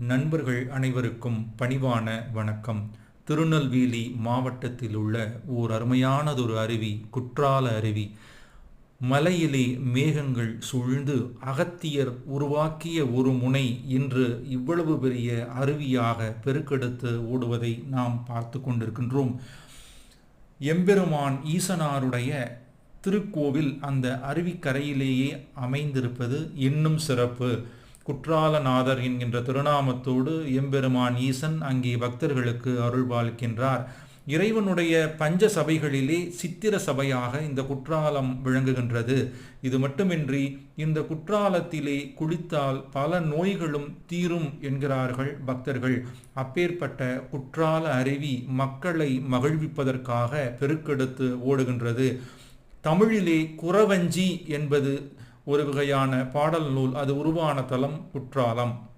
நண்பர்கள் அனைவருக்கும் பணிவான வணக்கம். திருநெல்வேலி மாவட்டத்தில் உள்ள ஓர் அருமையானதொரு அருவி குற்றால அருவி. மலையிலே மேகங்கள் சூழ்ந்து அகத்தியர் உருவாக்கிய ஒரு முனை இன்று இவ்வளவு பெரிய அருவியாக பெருக்கெடுத்து ஓடுவதை நாம் பார்த்து கொண்டிருக்கின்றோம். எம்பெருமான் ஈசனாருடைய திருக்கோவில் அந்த அருவிக்கரையிலேயே அமைந்திருப்பது இன்னும் சிறப்பு. குற்றாலநாதர் என்கின்ற திருநாமத்தோடு எம்பெருமான் ஈசன் அங்கே பக்தர்களுக்கு அருள்பாலிக்கின்றார். இறைவனுடைய பஞ்ச சபைகளிலே சித்திர சபையாக இந்த குற்றாலம் விளங்குகின்றது. இது மட்டுமின்றி இந்த குற்றாலத்திலே குளித்தால் பல நோய்களும் தீரும் என்கிறார்கள் பக்தர்கள். அப்பேற்பட்ட குற்றால அருவி மக்களை மகிழ்விப்பதற்காக பெருக்கெடுத்து ஓடுகின்றது. தமிழிலே குறவஞ்சி என்பது ஒரு வகையான பாடல் நூல். அது உருவான தலம் குற்றாலம்.